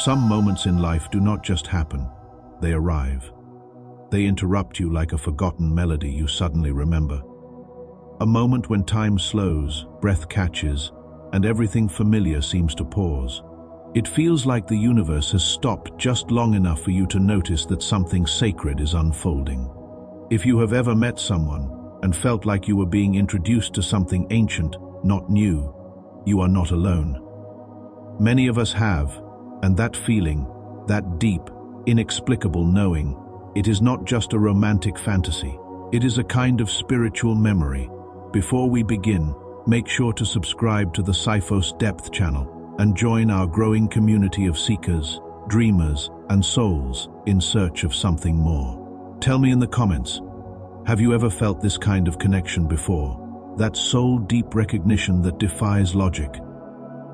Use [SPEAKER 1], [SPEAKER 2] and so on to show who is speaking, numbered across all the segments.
[SPEAKER 1] Some moments in life do not just happen, they arrive. They interrupt you like a forgotten melody you suddenly remember. A moment when time slows, breath catches, and everything familiar seems to pause. It feels like the universe has stopped just long enough for you to notice that something sacred is unfolding. If you have ever met someone and felt like you were being introduced to something ancient, not new, you are not alone. Many of us have, and that feeling, that deep, inexplicable knowing, it is not just a romantic fantasy. It is a kind of spiritual memory. Before we begin, make sure to subscribe to the Siphos Depth channel and join our growing community of seekers, dreamers, and souls in search of something more. Tell me in the comments, have you ever felt this kind of connection before? That soul-deep recognition that defies logic?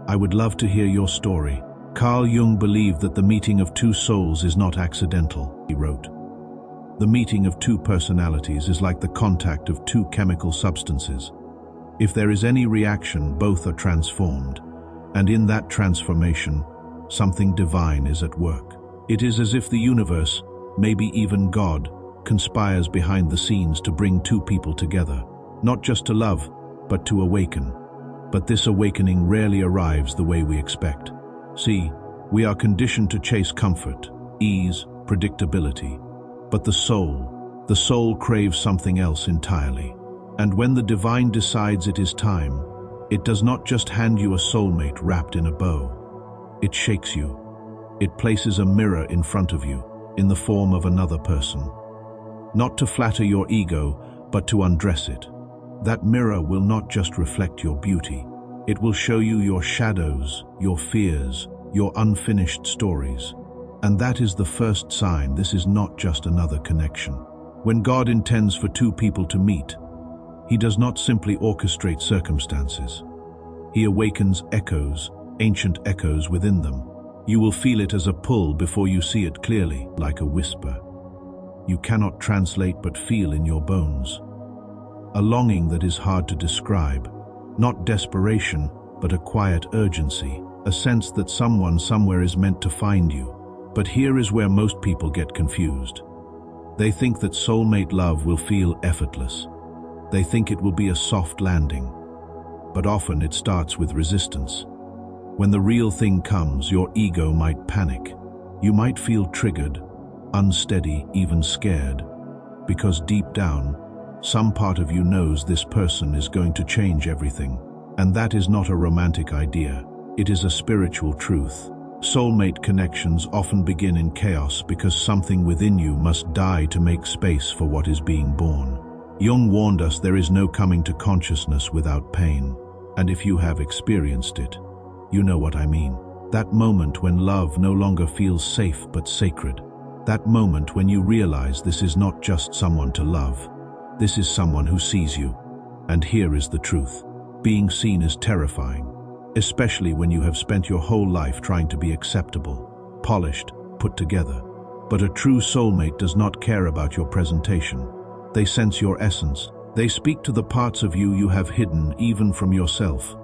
[SPEAKER 1] I would love to hear your story. Carl Jung believed that the meeting of two souls is not accidental, he wrote. The meeting of two personalities is like the contact of two chemical substances. If there is any reaction, both are transformed. And in that transformation, something divine is at work. It is as if the universe, maybe even God, conspires behind the scenes to bring two people together, not just to love, but to awaken. But this awakening rarely arrives the way we expect. See, we are conditioned to chase comfort, ease, predictability. But the soul craves something else entirely. And when the divine decides it is time, it does not just hand you a soulmate wrapped in a bow. It shakes you. It places a mirror in front of you, in the form of another person. Not to flatter your ego, but to undress it. That mirror will not just reflect your beauty. It will show you your shadows, your fears, your unfinished stories. And that is the first sign this is not just another connection. When God intends for two people to meet, He does not simply orchestrate circumstances. He awakens echoes, ancient echoes within them. You will feel it as a pull before you see it clearly, like a whisper. You cannot translate but feel in your bones. A longing that is hard to describe, not desperation, but a quiet urgency, a sense that someone somewhere is meant to find you. But here is where most people get confused. They think that soulmate love will feel effortless. They think it will be a soft landing. But often it starts with resistance. When the real thing comes, your ego might panic. You might feel triggered, unsteady, even scared. Because deep down, some part of you knows this person is going to change everything. And that is not a romantic idea. It is a spiritual truth. Soulmate connections often begin in chaos because something within you must die to make space for what is being born. Jung warned us there is no coming to consciousness without pain. And if you have experienced it, you know what I mean. That moment when love no longer feels safe but sacred. That moment when you realize this is not just someone to love. This is someone who sees you. And here is the truth. Being seen is terrifying. Especially when you have spent your whole life trying to be acceptable, polished, put together. But a true soulmate does not care about your presentation. They sense your essence. They speak to the parts of you you have hidden even from yourself.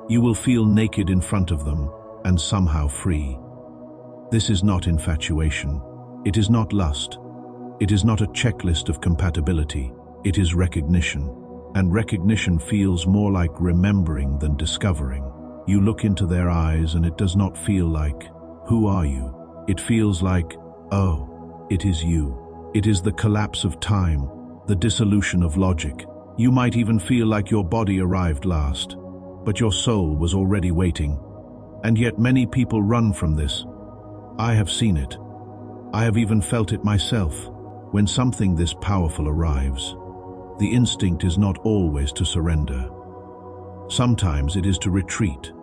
[SPEAKER 1] You will feel naked in front of them and somehow free. This is not infatuation. It is not lust. It is not a checklist of compatibility. It is recognition. And recognition feels more like remembering than discovering. You look into their eyes and it does not feel like, who are you? It feels like, oh, it is you. It is the collapse of time, the dissolution of logic. You might even feel like your body arrived last, but your soul was already waiting. And yet many people run from this. I have seen it. I have even felt it myself. When something this powerful arrives, the instinct is not always to surrender. Sometimes it is to retreat,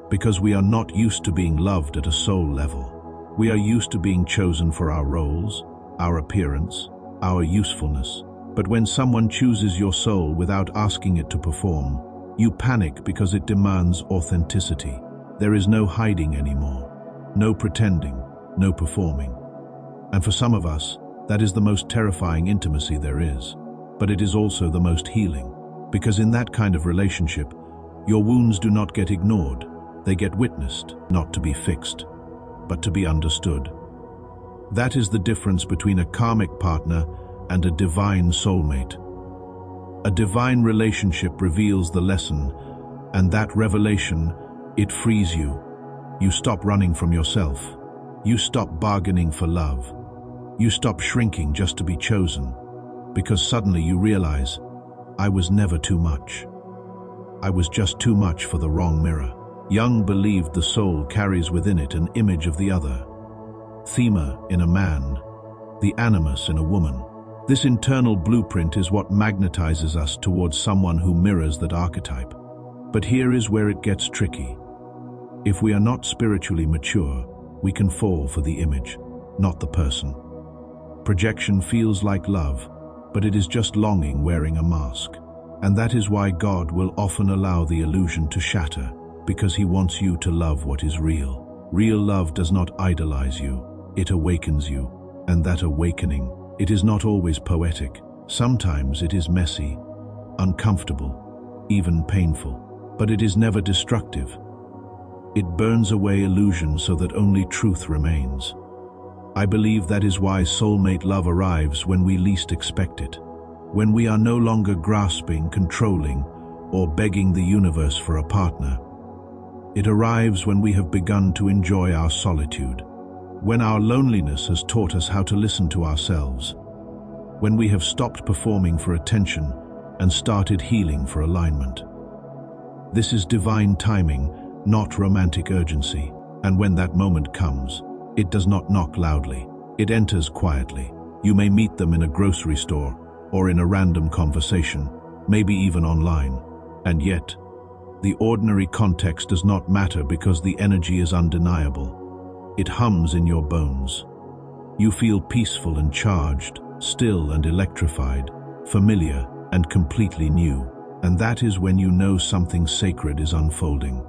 [SPEAKER 1] because we are not used to being loved at a soul level. We are used to being chosen for our roles, our appearance, our usefulness. But when someone chooses your soul without asking it to perform, you panic because it demands authenticity. There is no hiding anymore, no pretending, no performing. And for some of us, that is the most terrifying intimacy there is. But it is also the most healing, because in that kind of relationship, your wounds do not get ignored. They get witnessed, not to be fixed. but to be understood. That is the difference between a karmic partner and a divine soulmate. A divine relationship reveals the lesson, and that revelation, it frees you. You stop running from yourself. You stop bargaining for love. You stop shrinking just to be chosen, because suddenly you realize, I was never too much. I was just too much for the wrong mirror. Jung believed the soul carries within it an image of the other. Thema in a man, the animus in a woman. This internal blueprint is what magnetizes us towards someone who mirrors that archetype. But here is where it gets tricky. If we are not spiritually mature, we can fall for the image, not the person. Projection feels like love, but it is just longing wearing a mask. And that is why God will often allow the illusion to shatter, because He wants you to love what is real. Real love does not idolize you, it awakens you. And that awakening, it is not always poetic. Sometimes it is messy, uncomfortable, even painful. But it is never destructive. It burns away illusion so that only truth remains. I believe that is why soulmate love arrives when we least expect it. When we are no longer grasping, controlling, or begging the universe for a partner. It arrives when we have begun to enjoy our solitude. When our loneliness has taught us how to listen to ourselves. When we have stopped performing for attention and started healing for alignment. This is divine timing, not romantic urgency. And when that moment comes, it does not knock loudly. It enters quietly. You may meet them in a grocery store or in a random conversation, maybe even online. And yet, the ordinary context does not matter because the energy is undeniable. It hums in your bones. You feel peaceful and charged, still and electrified, familiar and completely new. And that is when you know something sacred is unfolding.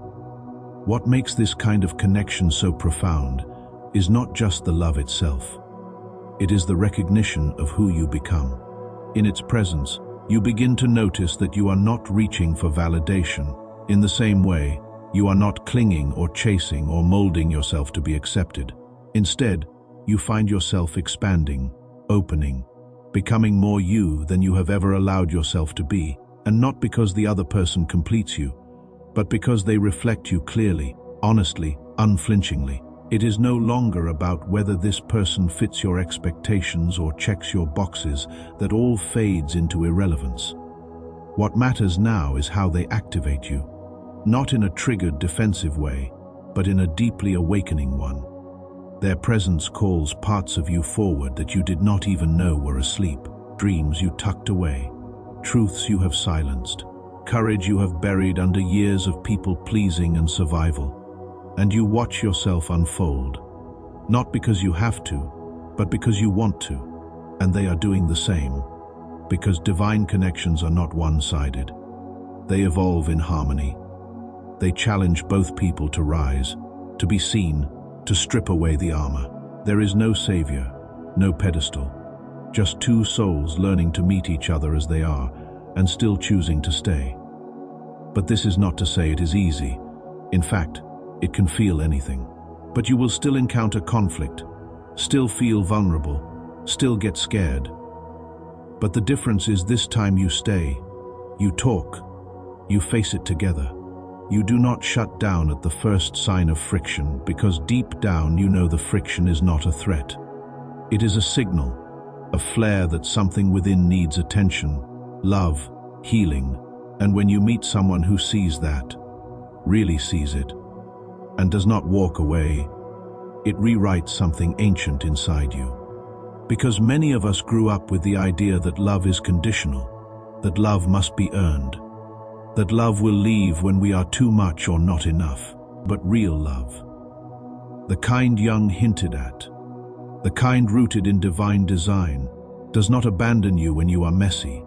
[SPEAKER 1] What makes this kind of connection so profound is not just the love itself. It is the recognition of who you become. In its presence, you begin to notice that you are not reaching for validation. In the same way, you are not clinging or chasing or molding yourself to be accepted. Instead, you find yourself expanding, opening, becoming more you than you have ever allowed yourself to be, and not because the other person completes you, but because they reflect you clearly, honestly, unflinchingly. It is no longer about whether this person fits your expectations or checks your boxes. That all fades into irrelevance. What matters now is how they activate you, not in a triggered defensive way, but in a deeply awakening one. Their presence calls parts of you forward that you did not even know were asleep, dreams you tucked away, truths you have silenced, courage you have buried under years of people-pleasing and survival. And you watch yourself unfold, not because you have to, but because you want to. And they are doing the same, because divine connections are not one-sided. They evolve in harmony. They challenge both people to rise, to be seen, to strip away the armor. There is no savior, no pedestal, just two souls learning to meet each other as they are, and still choosing to stay. But this is not to say it is easy. In fact, it can feel anything. But you will still encounter conflict, still feel vulnerable, still get scared. But the difference is this time you stay, you talk, you face it together. You do not shut down at the first sign of friction, because deep down you know the friction is not a threat. It is a signal, a flare that something within needs attention, love, healing. And when you meet someone who sees that, really sees it, and does not walk away, it rewrites something ancient inside you. Because many of us grew up with the idea that love is conditional, that love must be earned, that love will leave when we are too much or not enough. But real love, the kind Jung hinted at, the kind rooted in divine design, does not abandon you when you are messy.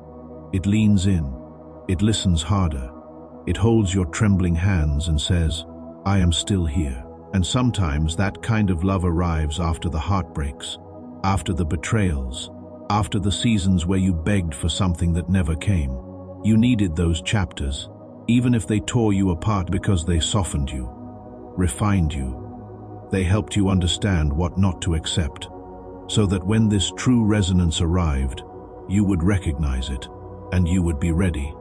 [SPEAKER 1] It leans in, it listens harder, it holds your trembling hands and says, I am still here. And sometimes that kind of love arrives after the heartbreaks, after the betrayals, after the seasons where you begged for something that never came. You needed those chapters, even if they tore you apart, because they softened you, refined you. They helped you understand what not to accept, so that when this true resonance arrived, you would recognize it, and you would be ready.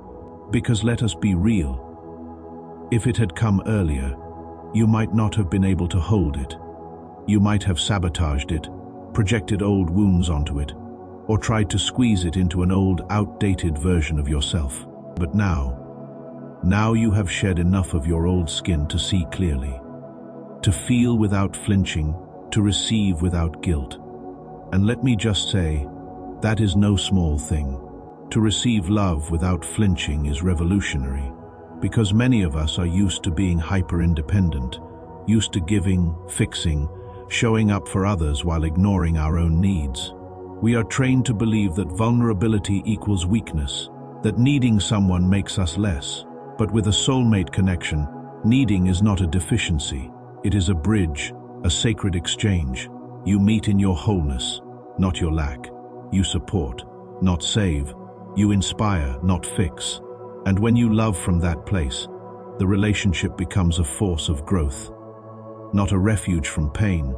[SPEAKER 1] Because let us be real, if it had come earlier, you might not have been able to hold it. You might have sabotaged it, projected old wounds onto it, or tried to squeeze it into an old, outdated version of yourself. But now you have shed enough of your old skin to see clearly, to feel without flinching, to receive without guilt. And let me just say, that is no small thing. To receive love without flinching is revolutionary, because many of us are used to being hyper-independent, used to giving, fixing, showing up for others while ignoring our own needs. We are trained to believe that vulnerability equals weakness, that needing someone makes us less. But with a soulmate connection, needing is not a deficiency. It is a bridge, a sacred exchange. You meet in your wholeness, not your lack. You support, not save. You inspire, not fix. And when you love from that place, the relationship becomes a force of growth. Not a refuge from pain,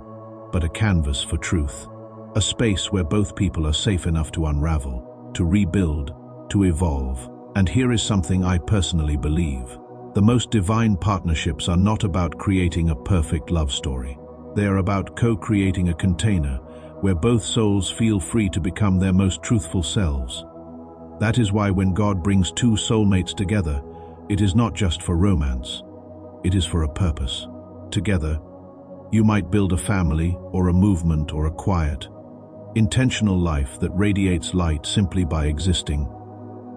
[SPEAKER 1] but a canvas for truth. A space where both people are safe enough to unravel, to rebuild, to evolve. And here is something I personally believe. The most divine partnerships are not about creating a perfect love story. They are about co-creating a container where both souls feel free to become their most truthful selves. That is why when God brings two soulmates together, it is not just for romance. It is for a purpose. Together, you might build a family or a movement or a quiet, intentional life that radiates light simply by existing.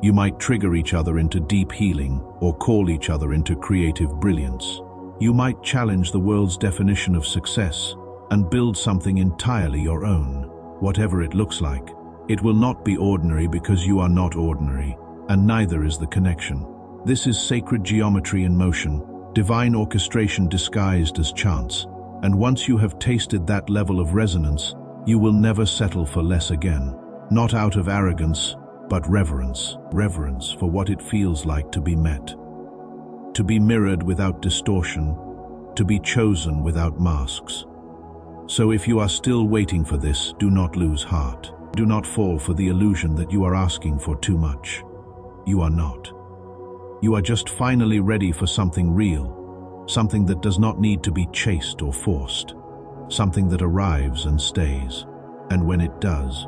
[SPEAKER 1] You might trigger each other into deep healing or call each other into creative brilliance. You might challenge the world's definition of success and build something entirely your own, whatever it looks like. It will not be ordinary because you are not ordinary, and neither is the connection. This is sacred geometry in motion, divine orchestration disguised as chance. And once you have tasted that level of resonance, you will never settle for less again. Not out of arrogance, but reverence. Reverence for what it feels like to be met. To be mirrored without distortion, to be chosen without masks. So if you are still waiting for this, do not lose heart. Do not fall for the illusion that you are asking for too much. You are not. You are just finally ready for something real, something that does not need to be chased or forced, something that arrives and stays. And when it does,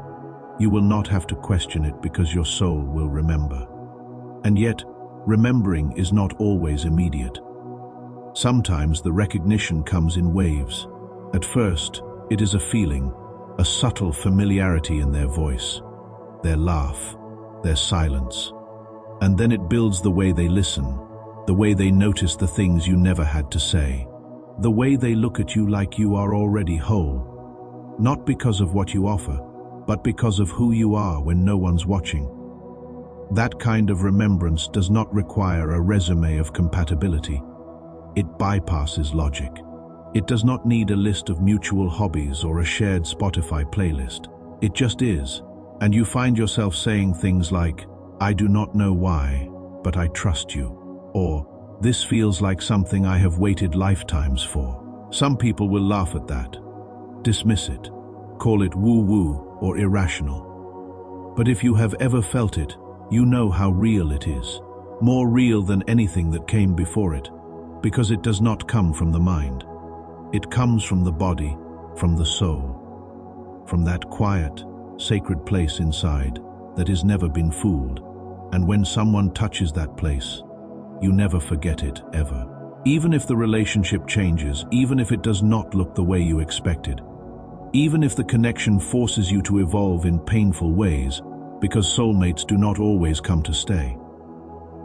[SPEAKER 1] you will not have to question it because your soul will remember. And yet, remembering is not always immediate. Sometimes the recognition comes in waves. At first, it is a feeling, a subtle familiarity in their voice, their laugh, their silence. And then it builds the way they listen, the way they notice the things you never had to say, the way they look at you like you are already whole, not because of what you offer, but because of who you are when no one's watching. That kind of remembrance does not require a resume of compatibility. It bypasses logic. It does not need a list of mutual hobbies or a shared Spotify playlist. It just is, and you find yourself saying things like, "I do not know why, but I trust you," or "This feels like something I have waited lifetimes for." Some people will laugh at that, dismiss it, call it woo-woo or irrational. But if you have ever felt it, you know how real it is, more real than anything that came before it, because it does not come from the mind. It comes from the body, from the soul, from that quiet, sacred place inside that has never been fooled. And when someone touches that place, you never forget it, ever. Even if the relationship changes, even if it does not look the way you expected, even if the connection forces you to evolve in painful ways, because soulmates do not always come to stay.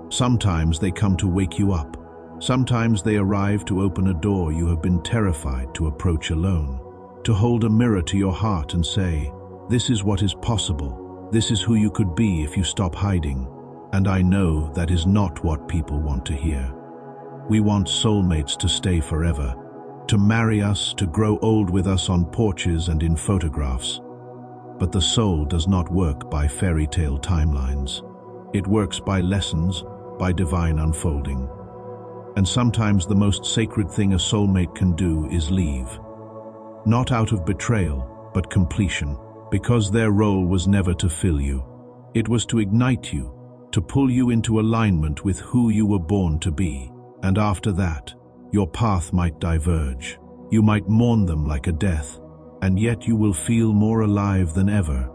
[SPEAKER 1] Sometimes they come to wake you up. Sometimes they arrive to open a door you have been terrified to approach alone, to hold a mirror to your heart and say, "This is what is possible. This is who you could be if you stop hiding." And I know that is not what people want to hear. We want soulmates to stay forever, to marry us, to grow old with us on porches and in photographs. But the soul does not work by fairy tale timelines. It works by lessons, by divine unfolding. And sometimes the most sacred thing a soulmate can do is leave. not out of betrayal, but completion, because their role was never to fill you. It was to ignite you, to pull you into alignment with who you were born to be. And after that, your path might diverge. You might mourn them like a death, and yet you will feel more alive than ever,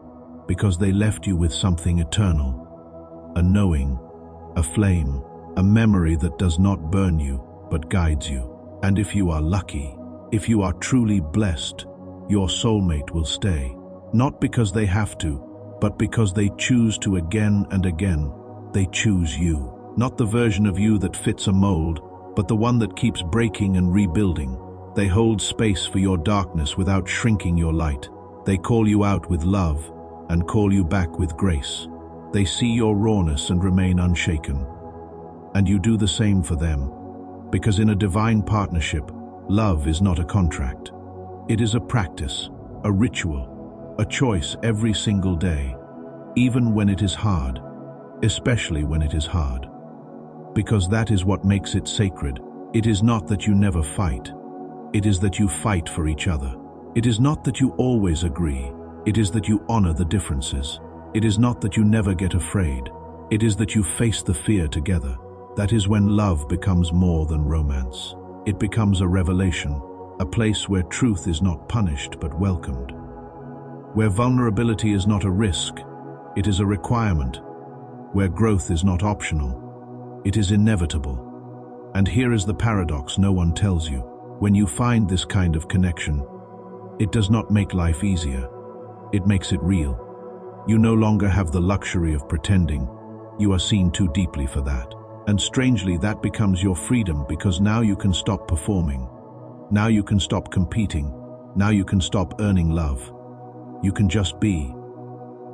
[SPEAKER 1] because they left you with something eternal, a knowing, a flame, a memory that does not burn you, but guides you. And if you are lucky, if you are truly blessed, your soulmate will stay, not because they have to, but because they choose to again and again. They choose you, not the version of you that fits a mold, but the one that keeps breaking and rebuilding. They hold space for your darkness without shrinking your light. They call you out with love and call you back with grace. They see your rawness and remain unshaken. And you do the same for them, because in a divine partnership, love is not a contract. It is a practice, a ritual, a choice every single day, even when it is hard, especially when it is hard. Because that is what makes it sacred. It is not that you never fight. It is that you fight for each other. It is not that you always agree. It is that you honor the differences. It is not that you never get afraid. It is that you face the fear together. That is when love becomes more than romance. It becomes a revelation, a place where truth is not punished but welcomed. Where vulnerability is not a risk, it is a requirement. Where growth is not optional, it is inevitable. And here is the paradox no one tells you. When you find this kind of connection, it does not make life easier. It makes it real. You no longer have the luxury of pretending. You are seen too deeply for that. And strangely, that becomes your freedom, because now you can stop performing. Now you can stop competing. Now you can stop earning love. You can just be.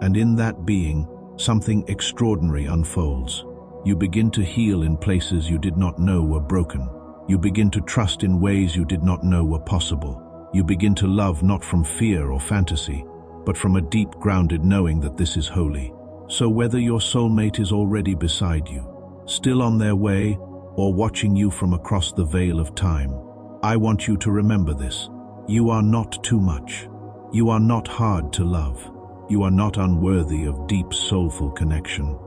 [SPEAKER 1] And in that being, something extraordinary unfolds. You begin to heal in places you did not know were broken. You begin to trust in ways you did not know were possible. You begin to love not from fear or fantasy, but from a deep grounded knowing that this is holy. So whether your soulmate is already beside you, still on their way, or watching you from across the veil of time, I want you to remember this. You are not too much. You are not hard to love. You are not unworthy of deep, soulful connection.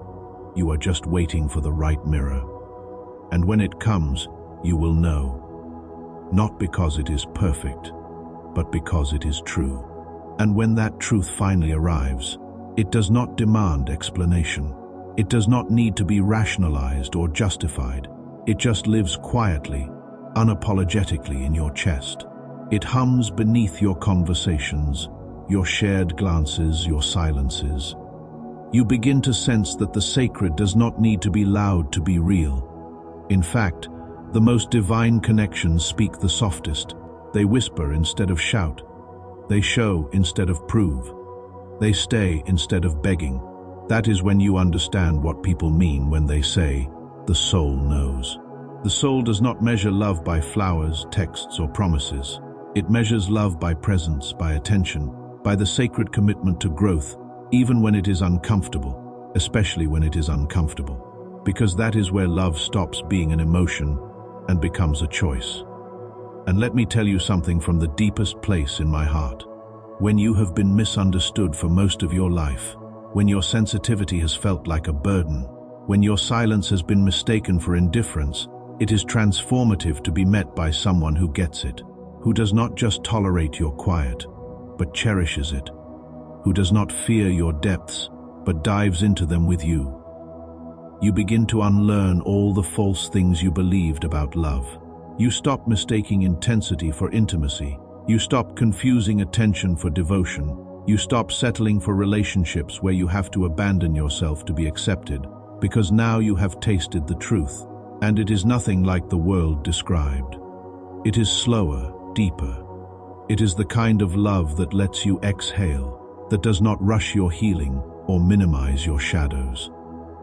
[SPEAKER 1] You are just waiting for the right mirror. And when it comes, you will know. Not because it is perfect, but because it is true. And when that truth finally arrives, it does not demand explanation. It does not need to be rationalized or justified. It just lives quietly, unapologetically in your chest. It hums beneath your conversations, your shared glances, your silences. You begin to sense that the sacred does not need to be loud to be real. In fact, the most divine connections speak the softest. They whisper instead of shout. They show instead of prove. They stay instead of begging. That is when you understand what people mean when they say, the soul knows. The soul does not measure love by flowers, texts, or promises. It measures love by presence, by attention, by the sacred commitment to growth, even when it is uncomfortable, especially when it is uncomfortable. Because that is where love stops being an emotion and becomes a choice. And let me tell you something from the deepest place in my heart. When you have been misunderstood for most of your life, when your sensitivity has felt like a burden, when your silence has been mistaken for indifference, it is transformative to be met by someone who gets it, who does not just tolerate your quiet, but cherishes it, who does not fear your depths, but dives into them with you. You begin to unlearn all the false things you believed about love. You stop mistaking intensity for intimacy. You stop confusing attention for devotion. You stop settling for relationships where you have to abandon yourself to be accepted, because now you have tasted the truth, and it is nothing like the world described. It is slower, deeper. It is the kind of love that lets you exhale, that does not rush your healing or minimize your shadows.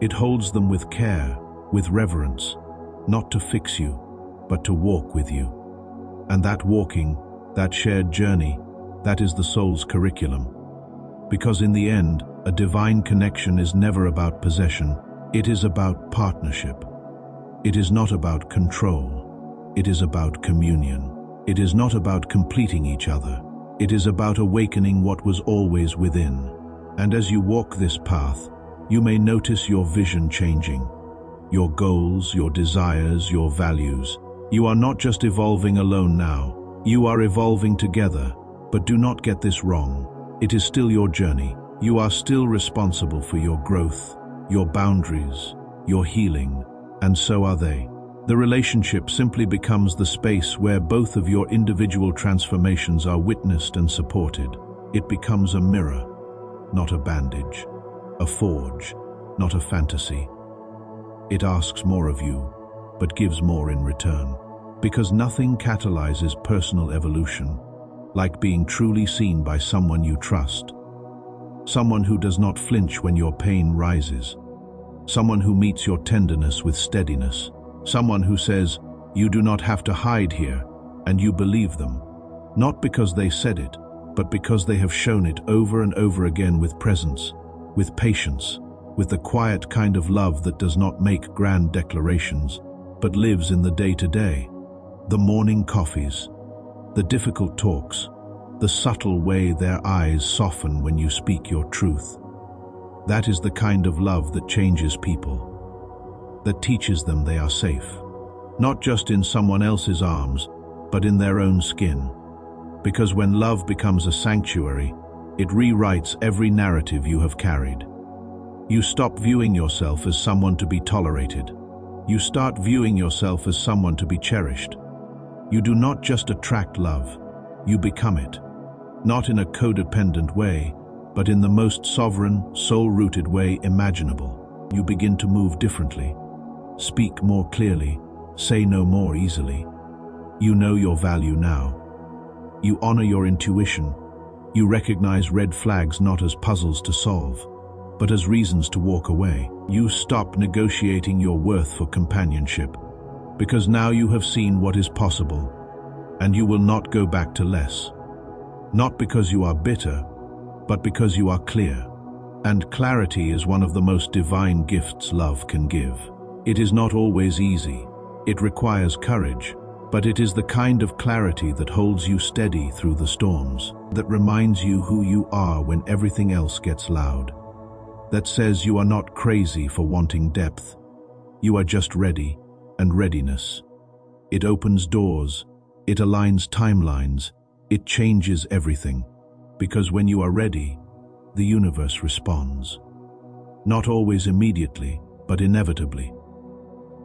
[SPEAKER 1] It holds them with care, with reverence, not to fix you, but to walk with you. And that walking, that shared journey, that is the soul's curriculum. Because in the end, a divine connection is never about possession. It is about partnership. It is not about control. It is about communion. It is not about completing each other. It is about awakening what was always within. And as you walk this path, you may notice your vision changing. Your goals, your desires, your values. You are not just evolving alone now. You are evolving together. But do not get this wrong. It is still your journey. You are still responsible for your growth, your boundaries, your healing, and so are they. The relationship simply becomes the space where both of your individual transformations are witnessed and supported. It becomes a mirror, not a bandage, a forge, not a fantasy. It asks more of you, but gives more in return. Because nothing catalyzes personal evolution like being truly seen by someone you trust. Someone who does not flinch when your pain rises. Someone who meets your tenderness with steadiness. Someone who says, "You do not have to hide here," and you believe them. Not because they said it, but because they have shown it over and over again with presence, with patience, with the quiet kind of love that does not make grand declarations, but lives in the day-to-day. The morning coffees, the difficult talks, the subtle way their eyes soften when you speak your truth. That is the kind of love that changes people, that teaches them they are safe, not just in someone else's arms, but in their own skin. Because when love becomes a sanctuary, it rewrites every narrative you have carried. You stop viewing yourself as someone to be tolerated. You start viewing yourself as someone to be cherished. You do not just attract love, you become it. Not in a codependent way, but in the most sovereign, soul-rooted way imaginable. You begin to move differently, speak more clearly, say no more easily. You know your value now. You honor your intuition. You recognize red flags not as puzzles to solve, but as reasons to walk away. You stop negotiating your worth for companionship, because now you have seen what is possible, and you will not go back to less. Not because you are bitter, but because you are clear. And clarity is one of the most divine gifts love can give. It is not always easy. It requires courage, but it is the kind of clarity that holds you steady through the storms, that reminds you who you are when everything else gets loud, that says you are not crazy for wanting depth. You are just ready, and readiness. It opens doors, it aligns timelines, it changes everything. Because when you are ready, the universe responds. Not always immediately, but inevitably.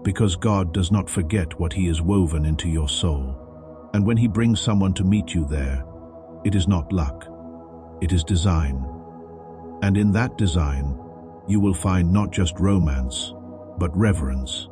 [SPEAKER 1] Because God does not forget what He has woven into your soul. And when He brings someone to meet you there, it is not luck, it is design. And in that design, you will find not just romance, but reverence.